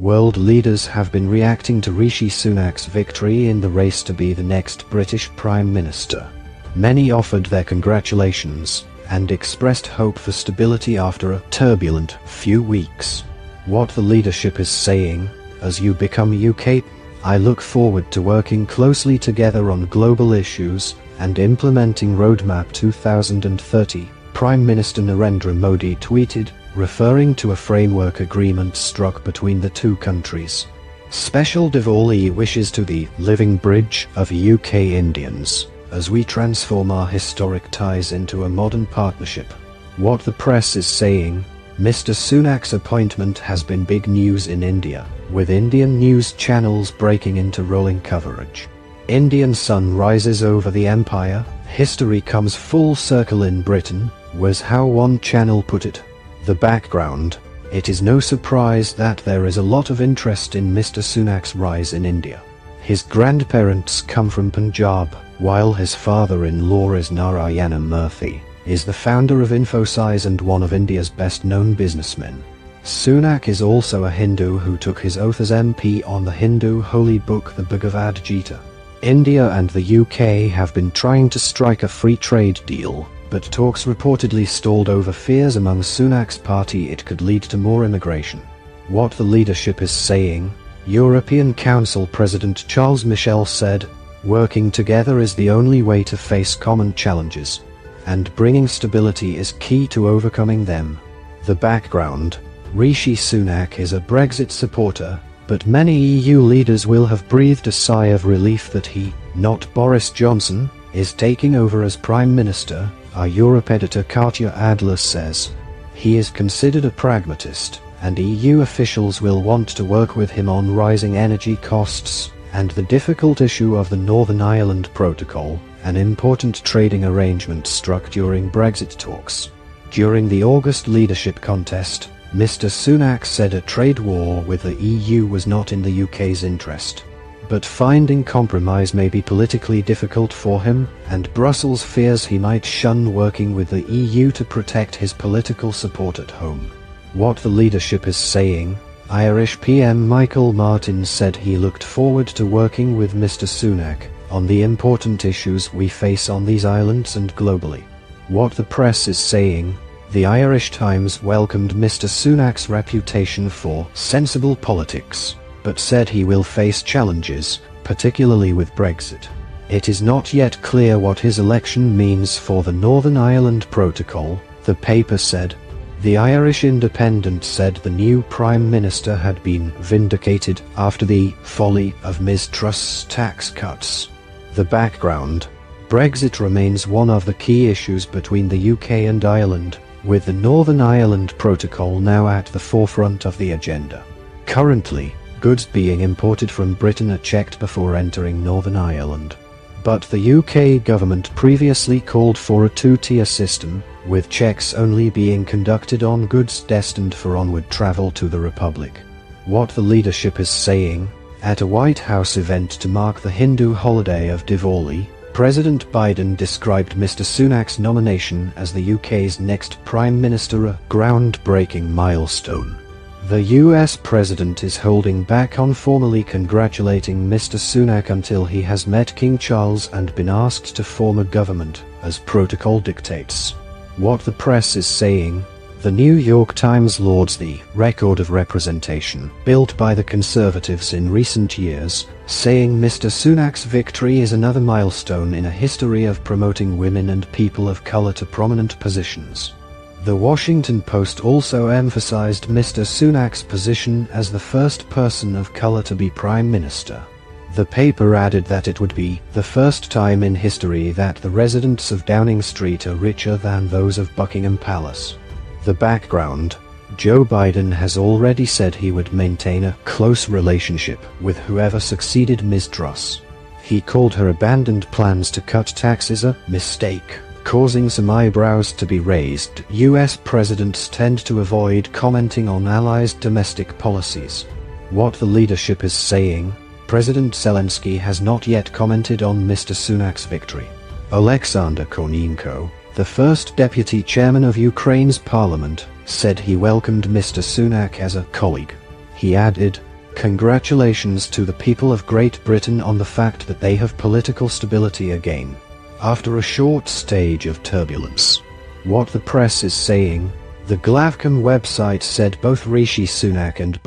World leaders have been reacting to Rishi Sunak's victory in the race to be the next British Prime Minister. Many offered their congratulations and expressed hope for stability after a turbulent few weeks. What the leadership is saying: as you become UK, I look forward to working closely together on global issues and implementing Roadmap 2030, Prime Minister Narendra Modi tweeted, referring to a framework agreement struck between the two countries. Special Diwali wishes to the living bridge of UK Indians, as we transform our historic ties into a modern partnership. What the press is saying: Mr. Sunak's appointment has been big news in India, with Indian news channels breaking into rolling coverage. Indian sun rises over the empire, history comes full circle in Britain, was how one channel put it. The background: it is no surprise that there is a lot of interest in Mr. Sunak's rise in India. His grandparents come from Punjab, while his father-in-law is Narayana Murthy, is the founder of Infosys and one of India's best-known businessmen. Sunak is also a Hindu who took his oath as MP on the Hindu holy book the Bhagavad Gita. India and the UK have been trying to strike a free trade deal, but talks reportedly stalled over fears among Sunak's party it could lead to more immigration. What the leadership is saying: European Council President Charles Michel said, working together is the only way to face common challenges, and bringing stability is key to overcoming them. The background: Rishi Sunak is a Brexit supporter, but many EU leaders will have breathed a sigh of relief that he, not Boris Johnson, is taking over as Prime Minister. Our Europe editor Katya Adler says he is considered a pragmatist, and EU officials will want to work with him on rising energy costs and the difficult issue of the Northern Ireland Protocol, an important trading arrangement struck during Brexit talks. During the August leadership contest, Mr. Sunak said a trade war with the EU was not in the UK's interest. But finding compromise may be politically difficult for him, and Brussels fears he might shun working with the EU to protect his political support at home. What the leadership is saying: Irish PM Michael Martin said he looked forward to working with Mr. Sunak on the important issues we face on these islands and globally. What the press is saying: the Irish Times welcomed Mr. Sunak's reputation for sensible politics, but said he will face challenges, particularly with Brexit. It is not yet clear what his election means for the Northern Ireland Protocol, the paper said. The Irish Independent said the new Prime Minister had been vindicated after the folly of Ms Truss's tax cuts. The background: Brexit remains one of the key issues between the UK and Ireland, with the Northern Ireland Protocol now at the forefront of the agenda. Currently, goods being imported from Britain are checked before entering Northern Ireland. But the UK government previously called for a two-tier system, with checks only being conducted on goods destined for onward travel to the Republic. What the leadership is saying: at a White House event to mark the Hindu holiday of Diwali, President Biden described Mr. Sunak's nomination as the UK's next Prime Minister a groundbreaking milestone. The US President is holding back on formally congratulating Mr. Sunak until he has met King Charles and been asked to form a government, as protocol dictates. What the press is saying: the New York Times lauds the record of representation built by the Conservatives in recent years, saying Mr. Sunak's victory is another milestone in a history of promoting women and people of color to prominent positions. The Washington Post also emphasized Mr. Sunak's position as the first person of color to be Prime Minister. The paper added that it would be the first time in history that the residents of Downing Street are richer than those of Buckingham Palace. The background: Joe Biden has already said he would maintain a close relationship with whoever succeeded Ms. Truss. He called her abandoned plans to cut taxes a mistake, causing some eyebrows to be raised. US presidents tend to avoid commenting on allies' domestic policies. What the leadership is saying: President Zelensky has not yet commented on Mr. Sunak's victory. Alexander Kornienko, the first deputy chairman of Ukraine's parliament, said he welcomed Mr. Sunak as a colleague. He added, Congratulations to the people of Great Britain on the fact that they have political stability again, after a short stage of turbulence. What the press is saying, the Glavcom website said both Rishi Sunak and